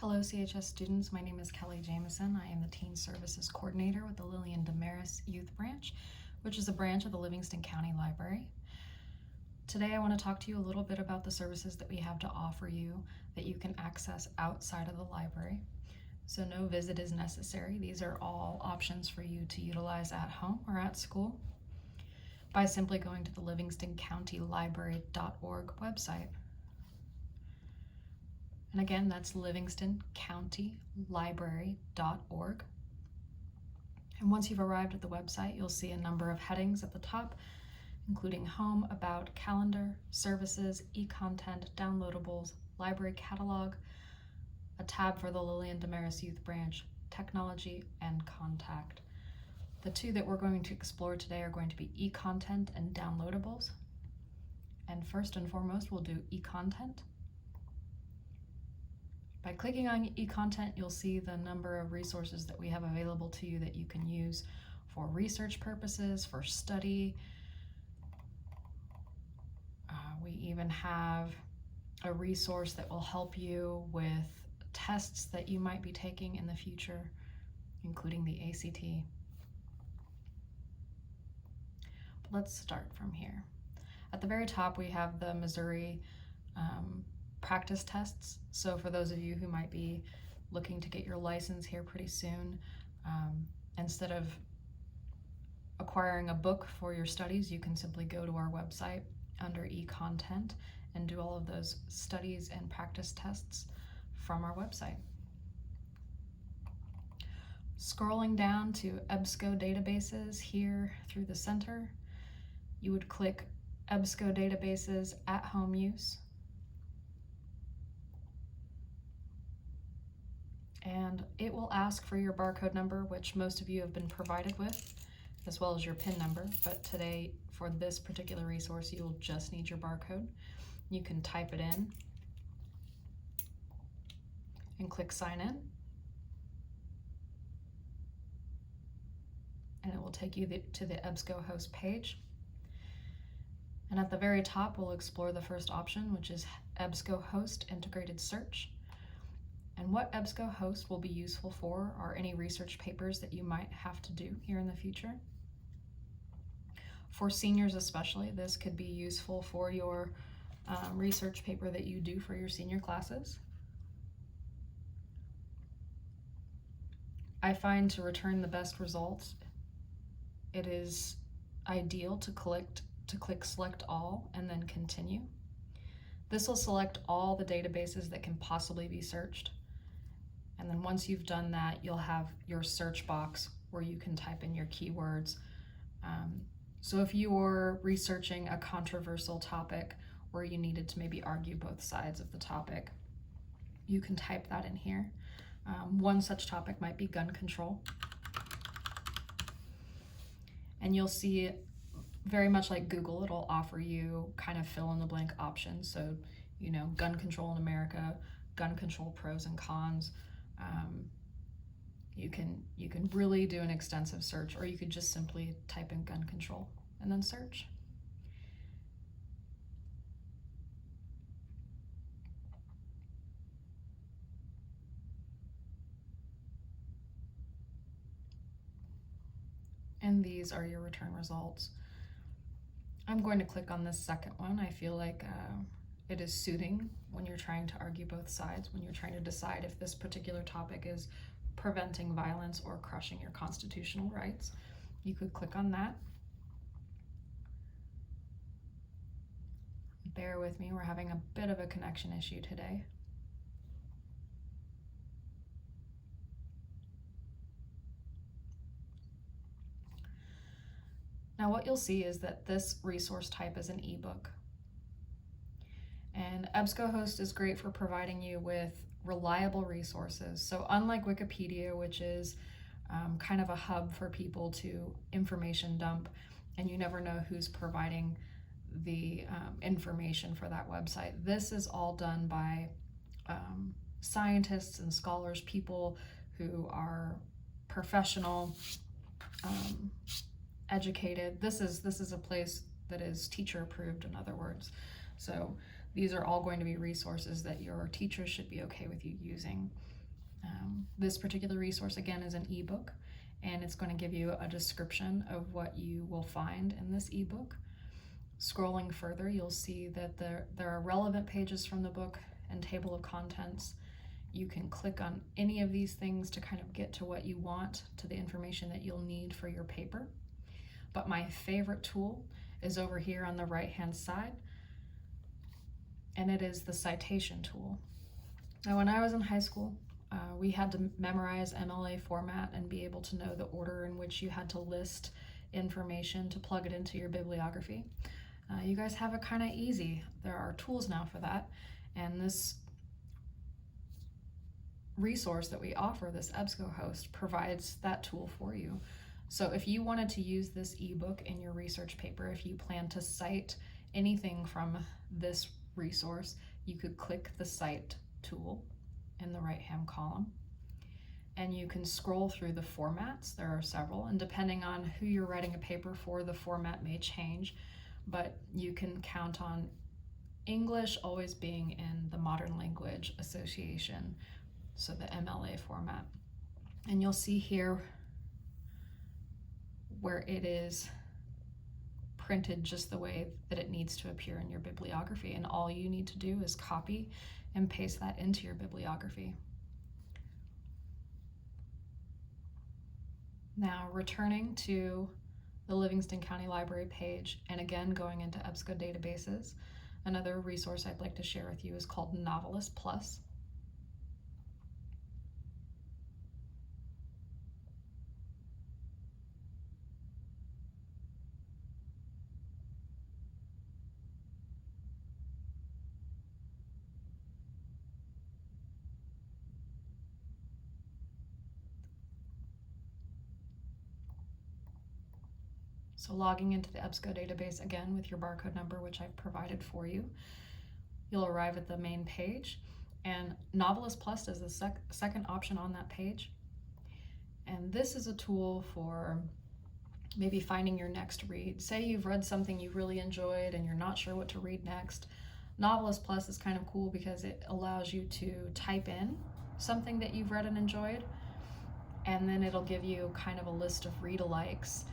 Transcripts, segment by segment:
Hello CHS students, my name is Kelly Jameson. I am the Teen Services Coordinator with the Lillian Damaris Youth Branch, which is a branch of the Livingston County Library. Today I want to talk to you a little bit about the services that we have to offer you that you can access outside of the library. So no visit is necessary. These are all options for you to utilize at home or at school by simply going to the livingstoncountylibrary.org website. And again, that's livingstoncountylibrary.org. And once you've arrived at the website, you'll see a number of headings at the top, including Home, About, Calendar, Services, eContent, Downloadables, Library Catalog, a tab for the Lillian Damaris Youth Branch, Technology, and Contact. The two that we're going to explore today are going to be eContent and Downloadables. And first and foremost, we'll do eContent. By clicking on eContent, you'll see the number of resources that we have available to you that you can use for research purposes, for study. We even have a resource that will help you with tests that you might be taking in the future, including the ACT. But let's start from here. At the very top, we have the Missouri practice tests. So for those of you who might be looking to get your license here pretty soon, instead of acquiring a book for your studies, you can simply go to our website under eContent and do all of those studies and practice tests from our website. Scrolling down to EBSCO Databases here through the center, you would click EBSCO Databases at home use. And it will ask for your barcode number, which most of you have been provided with, as well as your PIN number. But today, for this particular resource, you will just need your barcode. You can type it in and click sign in. And it will take you to the Ebscohost page. And at the very top, we'll explore the first option, which is Ebscohost Integrated Search. And what Ebscohost will be useful for are any research papers that you might have to do here in the future. For seniors especially, this could be useful for your research paper that you do for your senior classes. I find to return the best results, it is ideal to click Select All and then Continue. This will select all the databases that can possibly be searched. And then once you've done that, you'll have your search box where you can type in your keywords. So if you were researching a controversial topic where you needed to maybe argue both sides of the topic, you can type that in here. One such topic might be gun control. And you'll see, very much like Google, it'll offer you kind of fill in the blank options. So, you know, gun control in America, gun control pros and cons. You can really do an extensive search, or you could just simply type in gun control and then search. And these are your return results. I'm going to click on this second one. I feel like it is suiting when you're trying to argue both sides, when you're trying to decide if this particular topic is preventing violence or crushing your constitutional rights. You could click on that. Bear with me, we're having a bit of a connection issue today. Now what you'll see is that this resource type is an ebook. And Ebscohost is great for providing you with reliable resources. So unlike Wikipedia, which is kind of a hub for people to information dump, and you never know who's providing the information for that website, this is all done by scientists and scholars, people who are professional, educated. This is a place that is teacher approved, in other words. So these are all going to be resources that your teachers should be okay with you using. This particular resource, again, is an ebook, and it's going to give you a description of what you will find in this ebook. Scrolling further, you'll see that there are relevant pages from the book and table of contents. You can click on any of these things to kind of get to what you want, to the information that you'll need for your paper. But my favorite tool is over here on the right-hand side, and it is the Citation Tool. Now, when I was in high school, we had to memorize MLA format and be able to know the order in which you had to list information to plug it into your bibliography. You guys have it kind of easy. There are tools now for that, and this resource that we offer, this Ebscohost, provides that tool for you. So if you wanted to use this ebook in your research paper, if you plan to cite anything from this resource, you could click the Cite tool in the right-hand column, and you can scroll through the formats. There are several, and depending on who you're writing a paper for, the format may change, but you can count on English always being in the Modern Language Association, so the MLA format. And you'll see here where it is printed just the way that it needs to appear in your bibliography, and all you need to do is copy and paste that into your bibliography. Now, returning to the Livingston County Library page, and again going into EBSCO Databases, another resource I'd like to share with you is called NoveList Plus. So logging into the EBSCO database again with your barcode number, which I've provided for you, you'll arrive at the main page, and NoveList Plus is the second option on that page. And this is a tool for maybe finding your next read. Say you've read something you really enjoyed and you're not sure what to read next. NoveList Plus is kind of cool because it allows you to type in something that you've read and enjoyed, and then it'll give you kind of a list of read-alikes,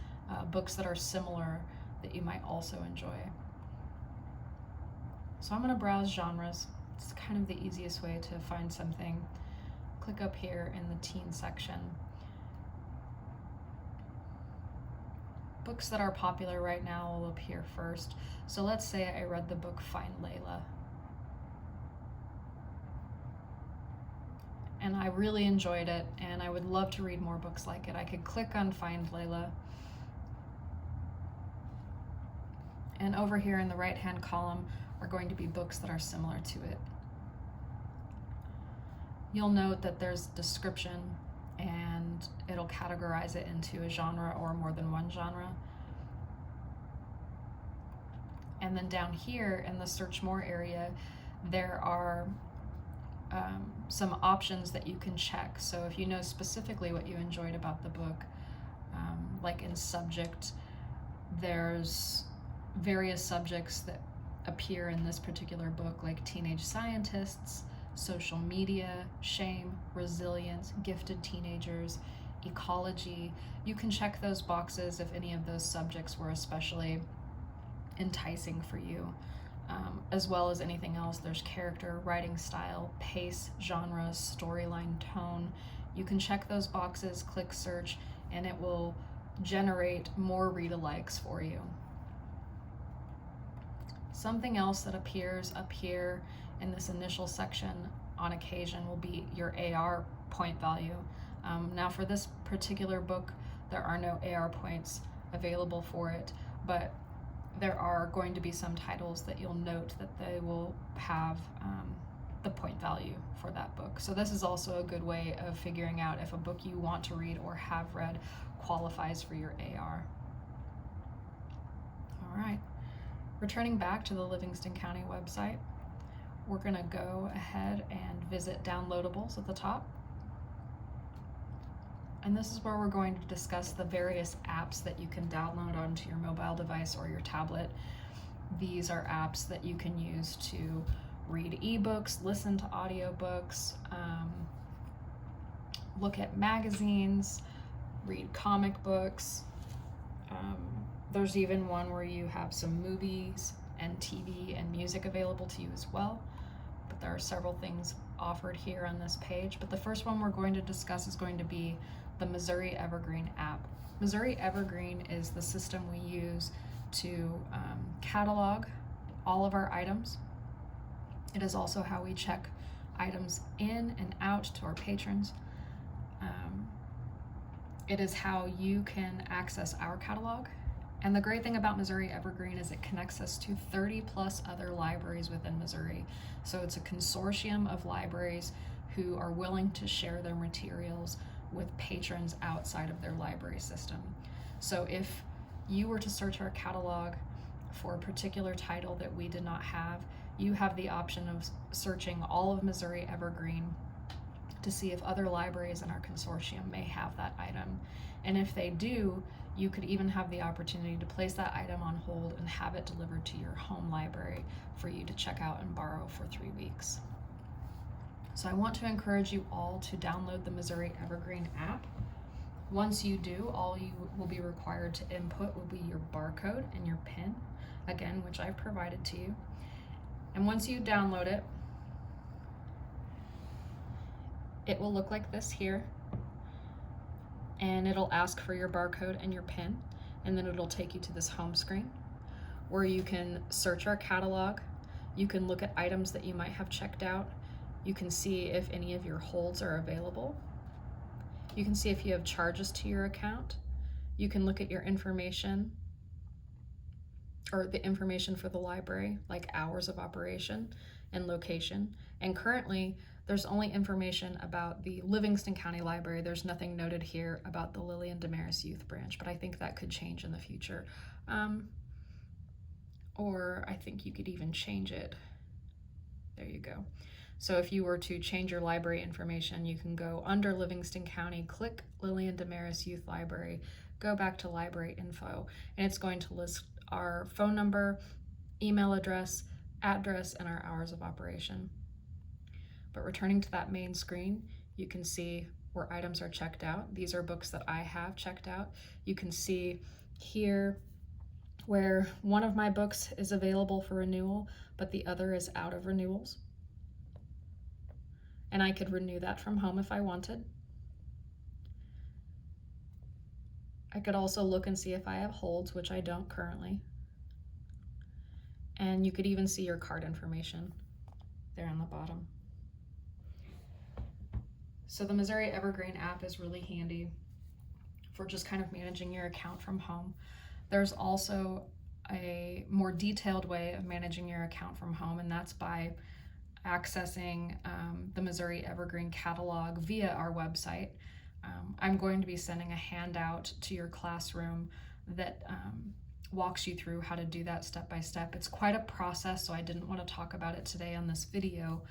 books that are similar that you might also enjoy. So I'm going to browse genres. It's kind of the easiest way to find something. Click up here in the teen section. Books that are popular right now will appear first. So let's say I read the book Find Layla, and I really enjoyed it, and I would love to read more books like it. I could click on Find Layla, and over here in the right-hand column are going to be books that are similar to it. You'll note that there's description, and it'll categorize it into a genre or more than one genre. And then down here in the Search More area, there are some options that you can check. So if you know specifically what you enjoyed about the book, like in subject, there's various subjects that appear in this particular book, like teenage scientists, social media, shame, resilience, gifted teenagers, ecology. You can check those boxes if any of those subjects were especially enticing for you, as well as anything else. There's character, writing style, pace, genre, storyline, tone. You can check those boxes, click search, and it will generate more read-alikes for you. Something else that appears up here in this initial section on occasion will be your AR point value. Now for this particular book, there are no AR points available for it, but there are going to be some titles that you'll note that they will have the point value for that book. So this is also a good way of figuring out if a book you want to read or have read qualifies for your AR. All right. Returning back to the Livingston County website, we're going to go ahead and visit downloadables at the top. And this is where we're going to discuss the various apps that you can download onto your mobile device or your tablet. These are apps that you can use to read ebooks, listen to audiobooks, look at magazines, read comic books. There's even one where you have some movies and TV and music available to you as well. But there are several things offered here on this page. But the first one we're going to discuss is going to be the Missouri Evergreen app. Missouri Evergreen is the system we use to catalog all of our items. It is also how we check items in and out to our patrons. It is how you can access our catalog. And the great thing about Missouri Evergreen is it connects us to 30 plus other libraries within Missouri. So it's a consortium of libraries who are willing to share their materials with patrons outside of their library system. So if you were to search our catalog for a particular title that we did not have, you have the option of searching all of Missouri Evergreen to see if other libraries in our consortium may have that item. And if they do, you could even have the opportunity to place that item on hold and have it delivered to your home library for you to check out and borrow for 3 weeks. So I want to encourage you all to download the Missouri Evergreen app. Once you do, all you will be required to input will be your barcode and your PIN, again, which I've provided to you. And once you download it, it will look like this here, and it'll ask for your barcode and your PIN, and then it'll take you to this home screen where you can search our catalog. You can look at items that you might have checked out. You can see if any of your holds are available. You can see if you have charges to your account. You can look at your information, or the information for the library, like hours of operation and location. And currently, there's only information about the Livingston County Library. There's nothing noted here about the Lillian Damaris Youth Branch, but I think that could change in the future. Or I think you could even change it. There you go. So if you were to change your library information, you can go under Livingston County, click Lillian Damaris Youth Library, go back to library info, and it's going to list our phone number, email address, and our hours of operation. But returning to that main screen, you can see where items are checked out. These are books that I have checked out. You can see here where one of my books is available for renewal, but the other is out of renewals. And I could renew that from home if I wanted. I could also look and see if I have holds, which I don't currently. And you could even see your card information there on the bottom. So the Missouri Evergreen app is really handy for just kind of managing your account from home. There's also a more detailed way of managing your account from home, and that's by accessing the Missouri Evergreen catalog via our website. I'm going to be sending a handout to your classroom that walks you through how to do that step by step. It's quite a process, so I didn't want to talk about it today on this video,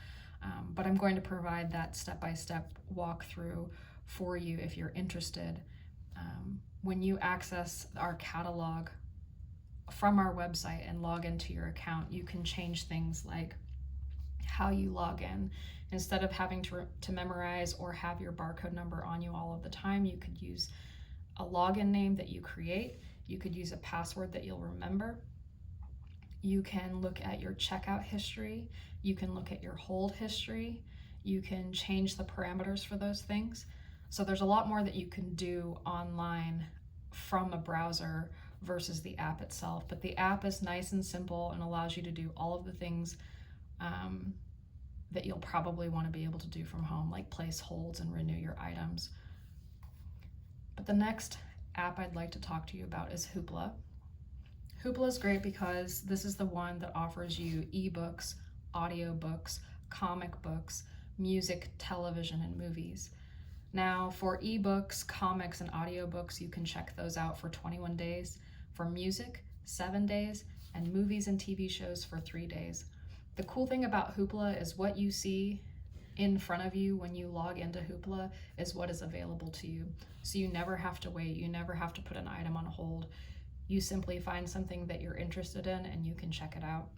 but I'm going to provide that step-by-step walkthrough for you if you're interested. When you access our catalog from our website and log into your account, you can change things like how you log in. Instead of having to memorize or have your barcode number on you all of the time, you could use a login name that you create. You could use a password that you'll remember. You can look at your checkout history. You can look at your hold history. You can change the parameters for those things. So there's a lot more that you can do online from a browser versus the app itself. But the app is nice and simple and allows you to do all of the things that you'll probably want to be able to do from home, like place holds and renew your items. But the next app I'd like to talk to you about is Hoopla. Hoopla is great because this is the one that offers you ebooks, audiobooks, comic books, music, television, and movies. Now for ebooks, comics, and audiobooks, you can check those out for 21 days. For music, 7 days, and movies and TV shows for 3 days. The cool thing about Hoopla is what you see in front of you when you log into Hoopla is what is available to you. So you never have to wait, you never have to put an item on hold. You simply find something that you're interested in and you can check it out.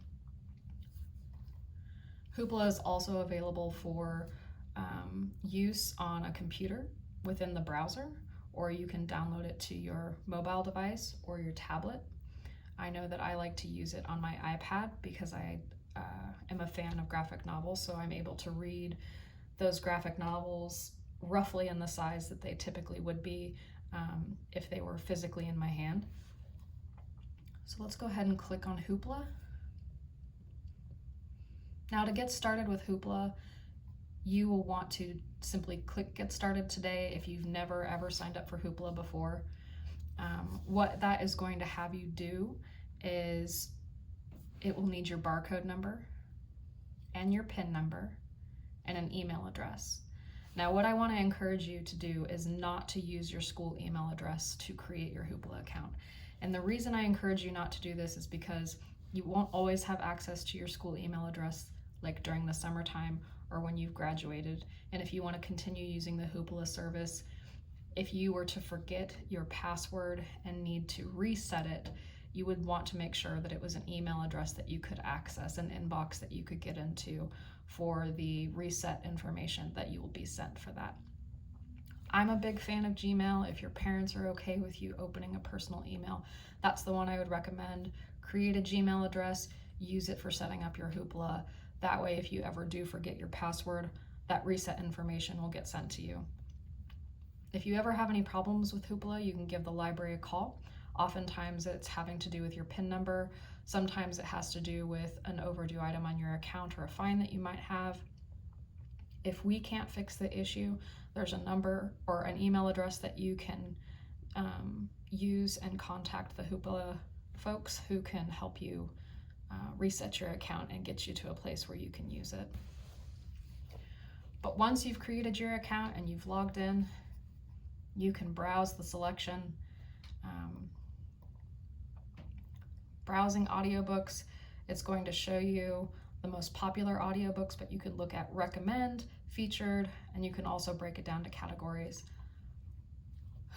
Hoopla is also available for use on a computer within the browser, or you can download it to your mobile device or your tablet. I know that I like to use it on my iPad because I am a fan of graphic novels, so I'm able to read those graphic novels roughly in the size that they typically would be if they were physically in my hand. So let's go ahead and click on Hoopla. Now to get started with Hoopla, you will want to simply click Get Started today if you've never ever signed up for Hoopla before. What that is going to have you do is it will need your barcode number and your PIN number and an email address. Now what I want to encourage you to do is not to use your school email address to create your Hoopla account. And the reason I encourage you not to do this is because you won't always have access to your school email address like during the summertime or when you've graduated. And if you want to continue using the Hoopla service, if you were to forget your password and need to reset it, you would want to make sure that it was an email address that you could access, an inbox that you could get into for the reset information that you will be sent for that. I'm a big fan of Gmail. If your parents are okay with you opening a personal email, that's the one I would recommend. Create a Gmail address, use it for setting up your Hoopla. That way, if you ever do forget your password, that reset information will get sent to you. If you ever have any problems with Hoopla, you can give the library a call. Oftentimes it's having to do with your PIN number. Sometimes it has to do with an overdue item on your account or a fine that you might have. If we can't fix the issue, there's a number or an email address that you can use and contact the Hoopla folks who can help you reset your account and get you to a place where you can use it. But once you've created your account and you've logged in, you can browse the selection. Browsing audiobooks, it's going to show you the most popular audiobooks, but you can look at recommend, featured, and you can also break it down to categories.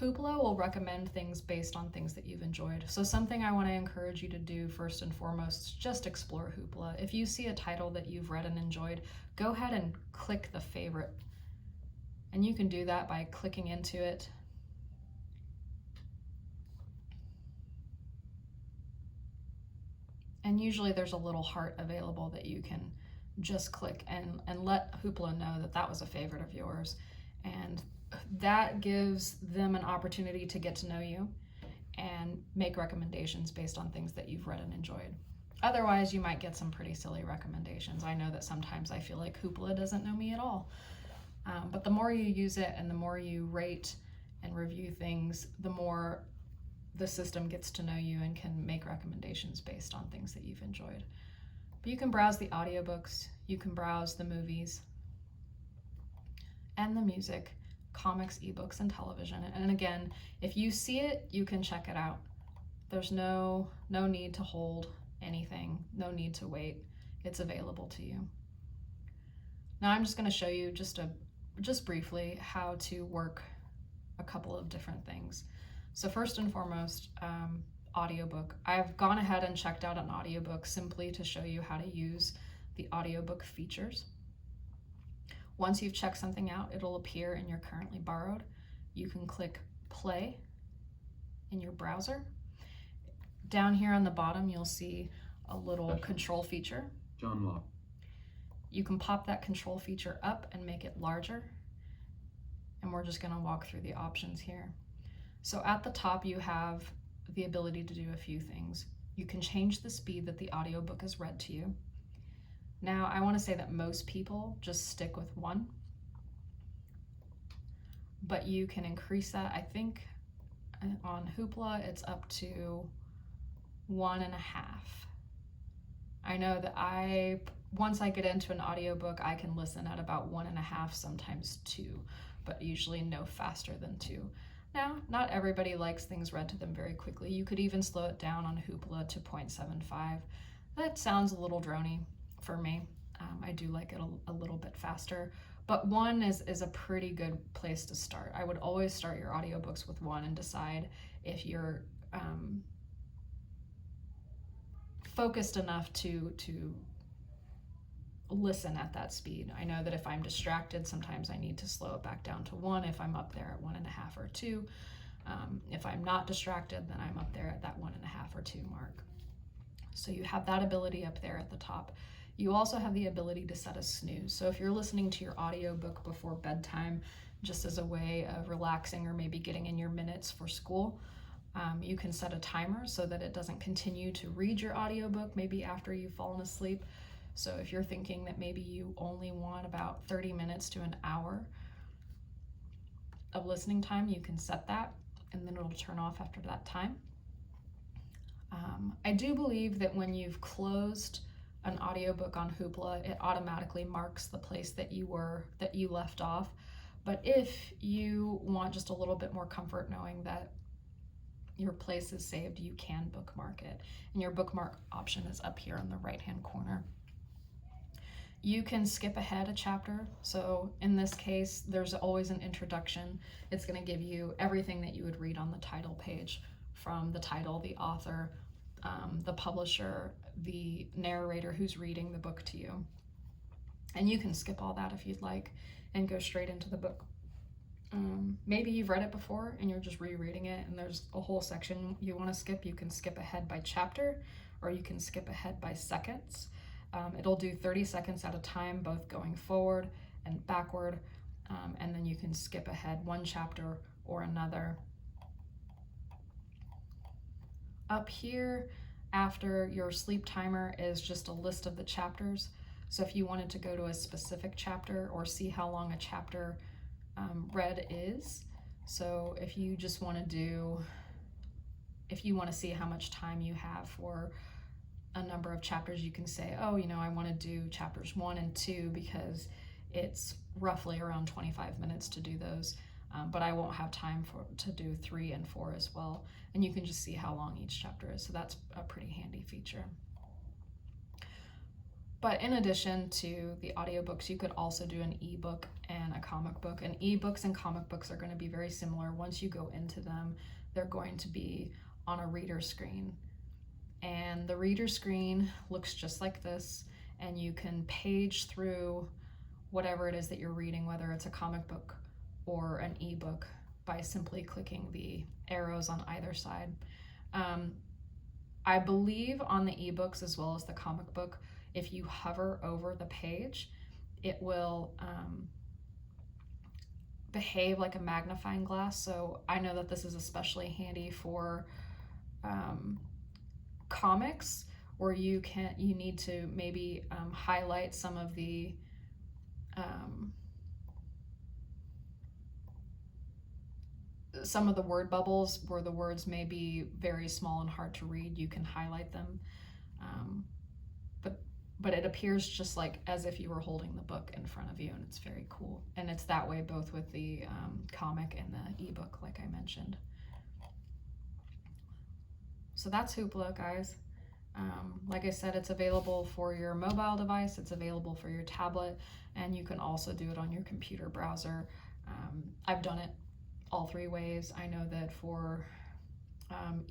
Hoopla will recommend things based on things that you've enjoyed. So something I want to encourage you to do first and foremost is just explore Hoopla. If you see a title that you've read and enjoyed, go ahead and click the favorite. And you can do that by clicking into it. And usually there's a little heart available that you can just click and let Hoopla know that that was a favorite of yours. And that gives them an opportunity to get to know you and make recommendations based on things that you've read and enjoyed. Otherwise, you might get some pretty silly recommendations. I know that sometimes I feel like Hoopla doesn't know me at all. But the more you use it and the more you rate and review things, the more the system gets to know you and can make recommendations based on things that you've enjoyed. But you can browse the audiobooks, you can browse the movies and the music, comics, ebooks, and television. And again, if you see it, you can check it out. There's no need to hold anything, no need to wait. It's available to you. Now I'm just going to show you just briefly how to work a couple of different things. So first and foremost, audiobook. I've gone ahead and checked out an audiobook simply to show you how to use the audiobook features. Once you've checked something out, it'll appear in your currently borrowed. You can click play in your browser. Down here on the bottom, you'll see a little control feature. John Law. You can pop that control feature up and make it larger. And we're just going to walk through the options here. So at the top, you have the ability to do a few things. You can change the speed that the audiobook is read to you. Now, I want to say that most people just stick with 1, but you can increase that. I think on Hoopla, it's up to 1.5. I know that once I get into an audiobook, I can listen at about 1.5, sometimes 2, but usually no faster than 2. Now, not everybody likes things read to them very quickly. You could even slow it down on Hoopla to 0.75. That sounds a little drony for me. I do like it a little bit faster, but 1 is a pretty good place to start. I would always start your audiobooks with 1 and decide if you're focused enough to listen at that speed. I know that if I'm distracted, sometimes I need to slow it back down to 1 if I'm up there at 1.5 or 2. If I'm not distracted, then I'm up there at that 1.5 or 2 mark. So you have that ability up there at the top. You also have the ability to set a snooze. So if you're listening to your audiobook before bedtime, just as a way of relaxing or maybe getting in your minutes for school, you can set a timer so that it doesn't continue to read your audiobook maybe after you've fallen asleep. So if you're thinking that maybe you only want about 30 minutes to an hour of listening time, you can set that, and then it'll turn off after that time. I do believe that when you've closed an audiobook on Hoopla, it automatically marks the place that you left off. But if you want just a little bit more comfort knowing that your place is saved, you can bookmark it. And your bookmark option is up here in the right-hand corner. You can skip ahead a chapter. So in this case, there's always an introduction. It's going to give you everything that you would read on the title page, from the title, the author, the publisher, the narrator who's reading the book to you. And you can skip all that if you'd like and go straight into the book. Maybe you've read it before and you're just rereading it and there's a whole section you want to skip. You can skip ahead by chapter, or you can skip ahead by seconds. It'll do 30 seconds at a time, both going forward and backward, and then you can skip ahead one chapter or another. Up here, after your sleep timer, is just a list of the chapters. So if you wanted to go to a specific chapter or see how long a chapter read is, so if you just want to see how much time you have for a number of chapters, you can say, oh, I want to do chapters 1 and 2 because it's roughly around 25 minutes to do those, but I won't have time to do 3 and 4 as well. And you can just see how long each chapter is. So that's a pretty handy feature. But in addition to the audiobooks, you could also do an ebook and a comic book. And ebooks and comic books are going to be very similar. Once you go into them, they're going to be on a reader screen. And the reader screen looks just like this, and you can page through whatever it is that you're reading, whether it's a comic book or an ebook, by simply clicking the arrows on either side. I believe on the ebooks as well as the comic book, if you hover over the page, it will behave like a magnifying glass. So I know that this is especially handy for comics, where you need to maybe highlight some of the word bubbles where the words may be very small and hard to read. You can highlight them, but it appears just like as if you were holding the book in front of you, and it's very cool. And it's that way both with the comic and the ebook, like I mentioned. So that's Hoopla, guys. Like I said, it's available for your mobile device, it's available for your tablet, and you can also do it on your computer browser. I've done it all 3 ways. I know that for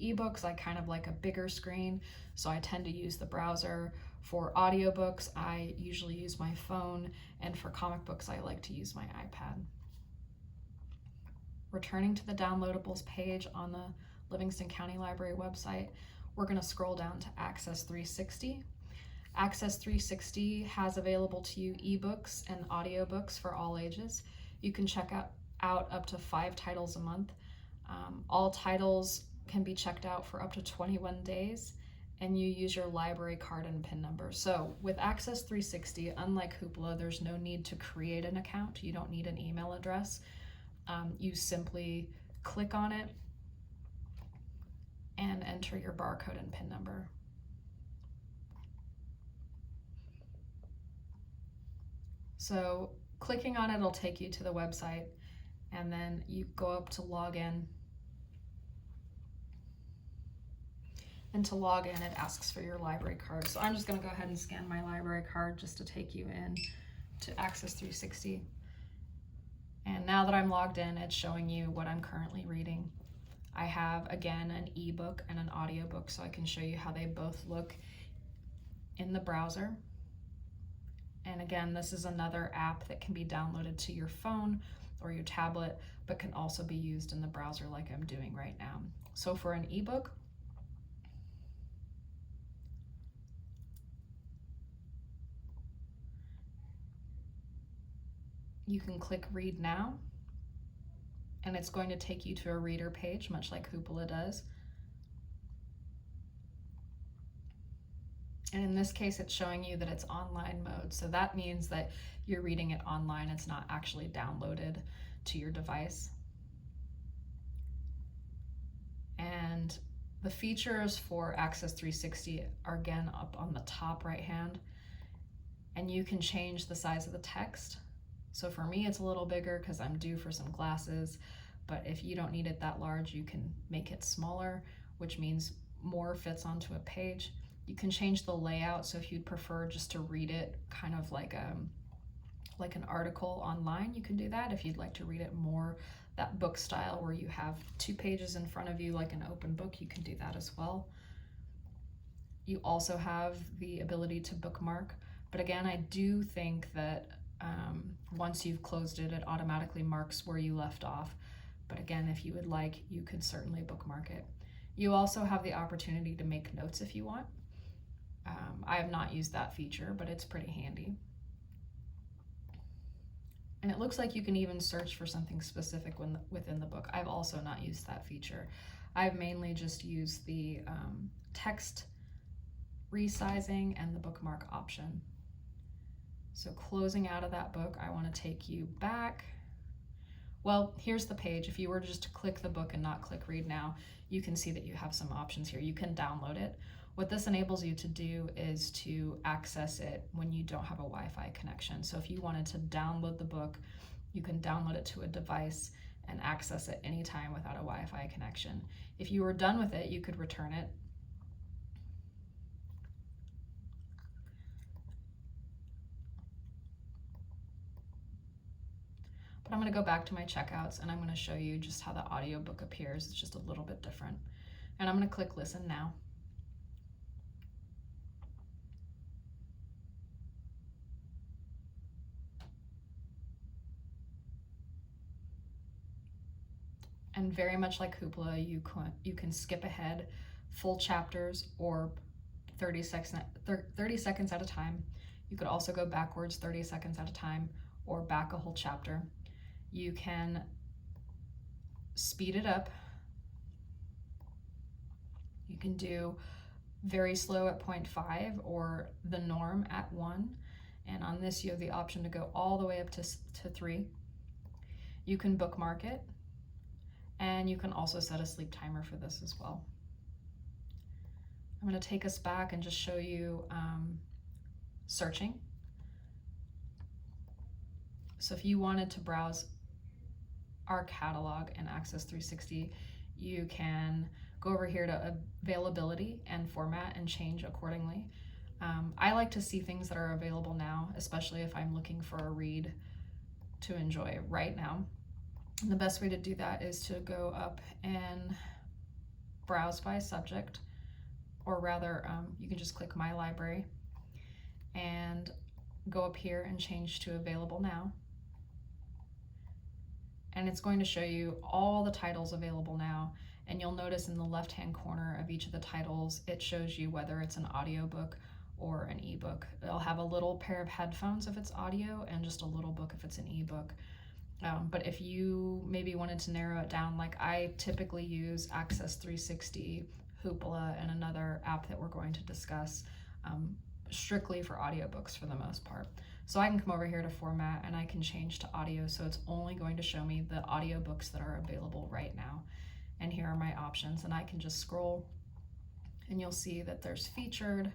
ebooks, I kind of like a bigger screen, so I tend to use the browser. For audiobooks, I usually use my phone, and for comic books, I like to use my iPad. Returning to the downloadables page on the Livingston County Library website, we're going to scroll down to Access360. Access360 has available to you ebooks and audiobooks for all ages. You can check out up to 5 titles a month. All titles can be checked out for up to 21 days, and you use your library card and PIN number. So with Access360, unlike Hoopla, there's no need to create an account. You don't need an email address. You simply click on it and enter your barcode and PIN number. So clicking on it will take you to the website, and then you go up to log in. And to log in, it asks for your library card. So I'm just going to go ahead and scan my library card just to take you in to Access360. And now that I'm logged in, it's showing you what I'm currently reading. I have, again, an ebook and an audiobook, so I can show you how they both look in the browser. And again, this is another app that can be downloaded to your phone or your tablet, but can also be used in the browser like I'm doing right now. So for an ebook, you can click Read Now, and it's going to take you to a reader page, much like Hoopla does. And in this case, it's showing you that it's online mode. So that means that you're reading it online. It's not actually downloaded to your device. And the features for Access360 are again up on the top right hand. And you can change the size of the text. So for me, it's a little bigger because I'm due for some glasses. But if you don't need it that large, you can make it smaller, which means more fits onto a page. You can change the layout, so if you'd prefer just to read it kind of like an article online, you can do that. If you'd like to read it more that book style where you have 2 pages in front of you like an open book, you can do that as well. You also have the ability to bookmark, but again, I do think that once you've closed it, it automatically marks where you left off. But again, if you would like, you could certainly bookmark it. You also have the opportunity to make notes if you want. I have not used that feature, but it's pretty handy. And it looks like you can even search for something specific within the book. I've also not used that feature. I've mainly just used the text resizing and the bookmark option. So closing out of that book, I want to take you back. Well, here's the page. If you were just to click the book and not click Read Now, you can see that you have some options here. You can download it. What this enables you to do is to access it when you don't have a Wi-Fi connection. So if you wanted to download the book, you can download it to a device and access it anytime without a Wi-Fi connection. If you were done with it, you could return it. But I'm going to go back to my checkouts and I'm going to show you just how the audiobook appears. It's just a little bit different. And I'm going to click Listen Now. And very much like Hoopla, you can skip ahead full chapters or 30 seconds at a time. You could also go backwards 30 seconds at a time or back a whole chapter. You can speed it up. You can do very slow at 0.5 or the norm at 1. And on this, you have the option to go all the way up to 3. You can bookmark it. And you can also set a sleep timer for this as well. I'm going to take us back and just show you searching. So if you wanted to browse our catalog in Access360, you can go over here to availability and format and change accordingly. I like to see things that are available now, especially if I'm looking for a read to enjoy right now. And the best way to do that is to go up and browse by subject, or rather you can just click My Library and go up here and change to Available Now. And it's going to show you all the titles available now. And you'll notice in the left-hand corner of each of the titles, it shows you whether it's an audiobook or an ebook. It'll have a little pair of headphones if it's audio and just a little book if it's an ebook. But if you maybe wanted to narrow it down, like I typically use Access360, Hoopla, and another app that we're going to discuss strictly for audiobooks for the most part. So I can come over here to format and I can change to audio, so it's only going to show me the audiobooks that are available right now. And here are my options, and I can just scroll and you'll see that there's featured,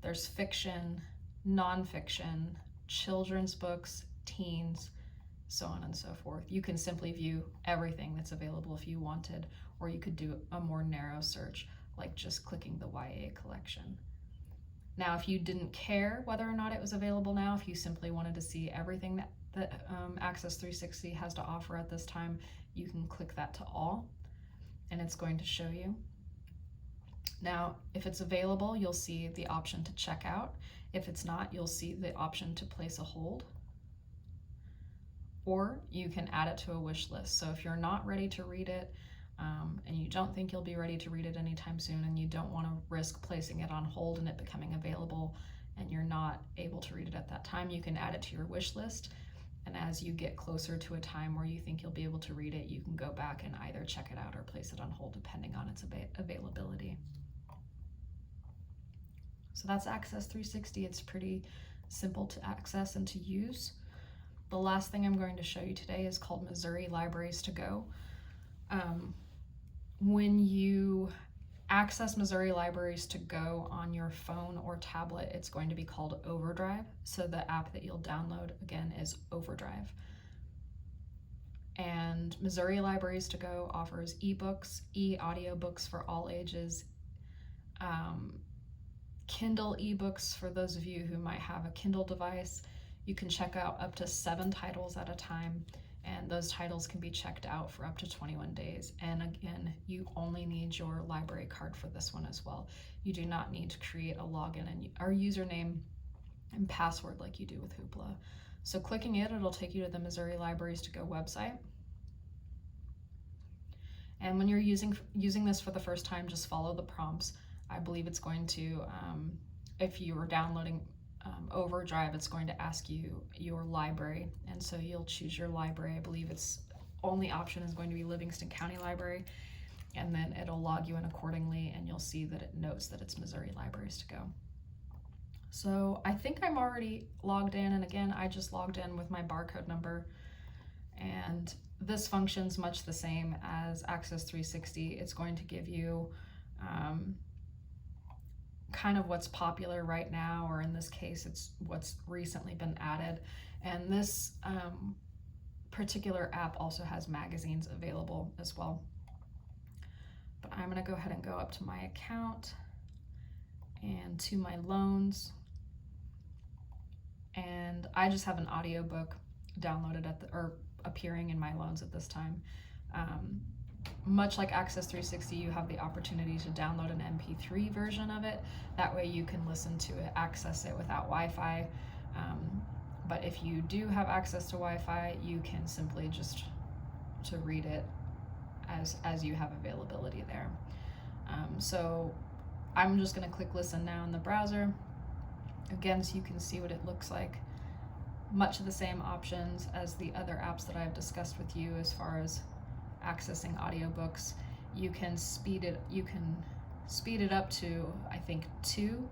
there's fiction, nonfiction, children's books, teens, so on and so forth. You can simply view everything that's available if you wanted, or you could do a more narrow search, like just clicking the YA collection. Now, if you didn't care whether or not it was available now, if you simply wanted to see everything that Access360 has to offer at this time, you can click that to all, and it's going to show you. Now, if it's available, you'll see the option to check out. If it's not, you'll see the option to place a hold. Or you can add it to a wish list. So if you're not ready to read it, and you don't think you'll be ready to read it anytime soon, and you don't want to risk placing it on hold and it becoming available and you're not able to read it at that time, you can add it to your wish list. And as you get closer to a time where you think you'll be able to read it, you can go back and either check it out or place it on hold depending on its availability. So that's Access360. It's pretty simple to access and to use. The last thing I'm going to show you today is called Missouri Libraries to Go. When you access Missouri Libraries to Go on your phone or tablet, it's going to be called Overdrive. So the app that you'll download, again, is Overdrive. And Missouri Libraries to Go offers ebooks, audiobooks for all ages, Kindle ebooks for those of you who might have a Kindle device. You can check out up to 7 titles at a time, and those titles can be checked out for up to 21 days. And again, you only need your library card for this one as well. You do not need to create a login and our username and password like you do with Hoopla. So clicking it, it'll take you to the Missouri Libraries to Go website. And when you're using this for the first time, just follow the prompts. I believe it's going to, if you are downloading Overdrive, it's going to ask you your library, and so you'll choose your library. I believe its only option is going to be Livingston County Library, and then it'll log you in accordingly, and you'll see that it notes that it's Missouri Libraries to Go. So I think I'm already logged in, and again, I just logged in with my barcode number, and this functions much the same as Access360. It's going to give you kind of what's popular right now, or in this case, it's what's recently been added. And this particular app also has magazines available as well. But I'm going to go ahead and go up to my account and to my loans. And I just have an audiobook downloaded or appearing in my loans at this time. Much like Access360, you have the opportunity to download an MP3 version of it. That way you can listen to it, access it without Wi-Fi. But if you do have access to Wi-Fi, you can simply just to read it as you have availability there. So I'm just going to click listen now in the browser. Again, so you can see what it looks like. Much of the same options as the other apps that I've discussed with you as far as accessing audiobooks. You can speed it up to, I think, 2,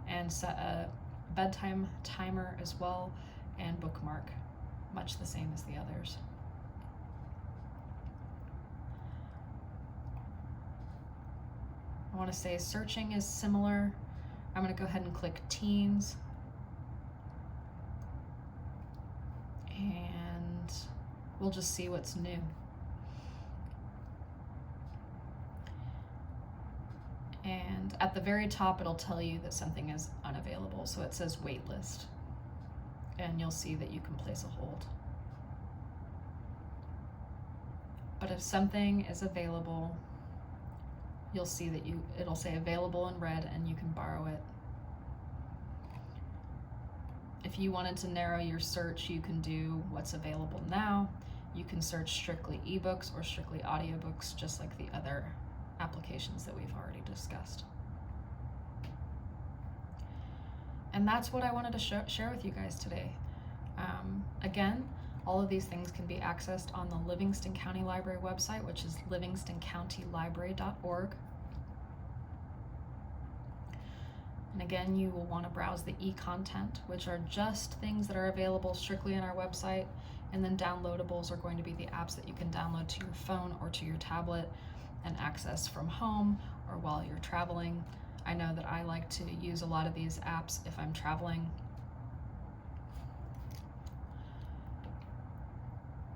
and set a bedtime timer as well, and bookmark, much the same as the others. I want to say searching is similar. I'm going to go ahead and click teens, and we'll just see what's new. And at the very top, it'll tell you that something is unavailable. So it says wait list, and you'll see that you can place a hold. But if something is available, you'll see that it'll say available in red, and you can borrow it. If you wanted to narrow your search, you can do what's available now. You can search strictly ebooks or strictly audiobooks, just like the other applications that we've already discussed. And that's what I wanted to share with you guys today. Again, all of these things can be accessed on the Livingston County Library website, which is livingstoncountylibrary.org. And again, you will want to browse the eContent, which are just things that are available strictly on our website. And then downloadables are going to be the apps that you can download to your phone or to your tablet and access from home or while you're traveling. I know that I like to use a lot of these apps if I'm traveling.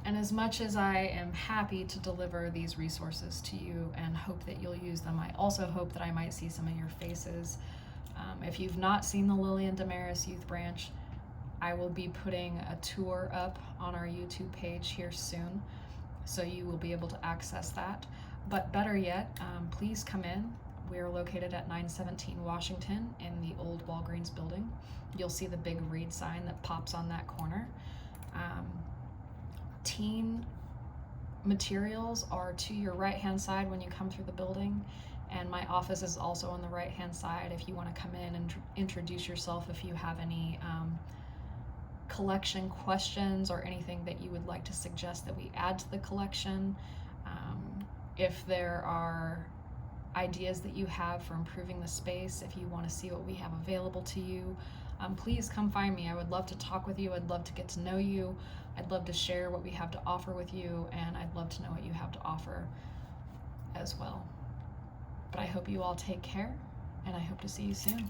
And as much as I am happy to deliver these resources to you and hope that you'll use them, I also hope that I might see some of your faces. If you've not seen the Lillian Damaris Youth Branch, I will be putting a tour up on our YouTube page here soon, so you will be able to access that. But better yet, please come in. We're located at 917 Washington in the old Walgreens building. You'll see the big read sign that pops on that corner. Teen materials are to your right-hand side when you come through the building, and my office is also on the right-hand side if you want to come in and introduce yourself, if you have any collection questions or anything that you would like to suggest that we add to the collection. If there are ideas that you have for improving the space, if you want to see what we have available to you, please come find me. I would love to talk with you. I'd love to get to know you. I'd love to share what we have to offer with you, and I'd love to know what you have to offer as well. But I hope you all take care, and I hope to see you soon.